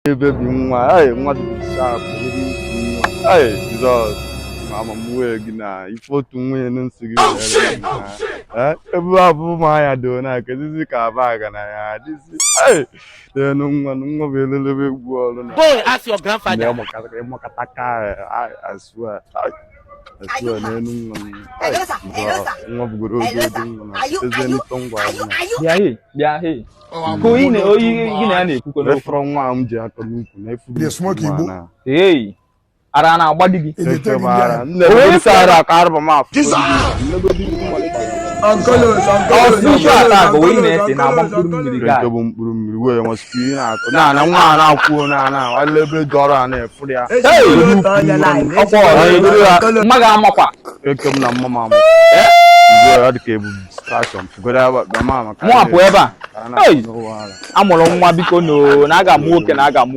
Baby nwa, hey, nwa dị sharp, hey, Jesus, mama mwe gị na ifotu nwunye n'nsị gị ebe abụ ma ya do na kezizi ka aba ga na ya disi, hey, nwa bụ elelebe egwu ọrụ na. Boy, ask your grandfather. I swear, n'enu nwa bugoro oge nwa eze n'ito ngwa bịa he ka oyi na oyi gị na ya na-ekwukọ n'okwu efọrọ nwa m ji aka n'ukwu na efu hey ara na-agba di gị nne sara ka arụba m afọ ọsịsọ ata bụ oyi na-ese na-agba mkpụrụ mmiri gaa nke bụ mkpụrụ mmiri wee nwesịrị ihe na-akụ na nwa a na-akwuo na wale ebe dọrọ a na-efuru ya ọkwa mma ga-amakwa eke m na mma m ọ dị ka ebu distraction mụ apụ ebe a amụrụ nwa biko na aga m nwoke na aga m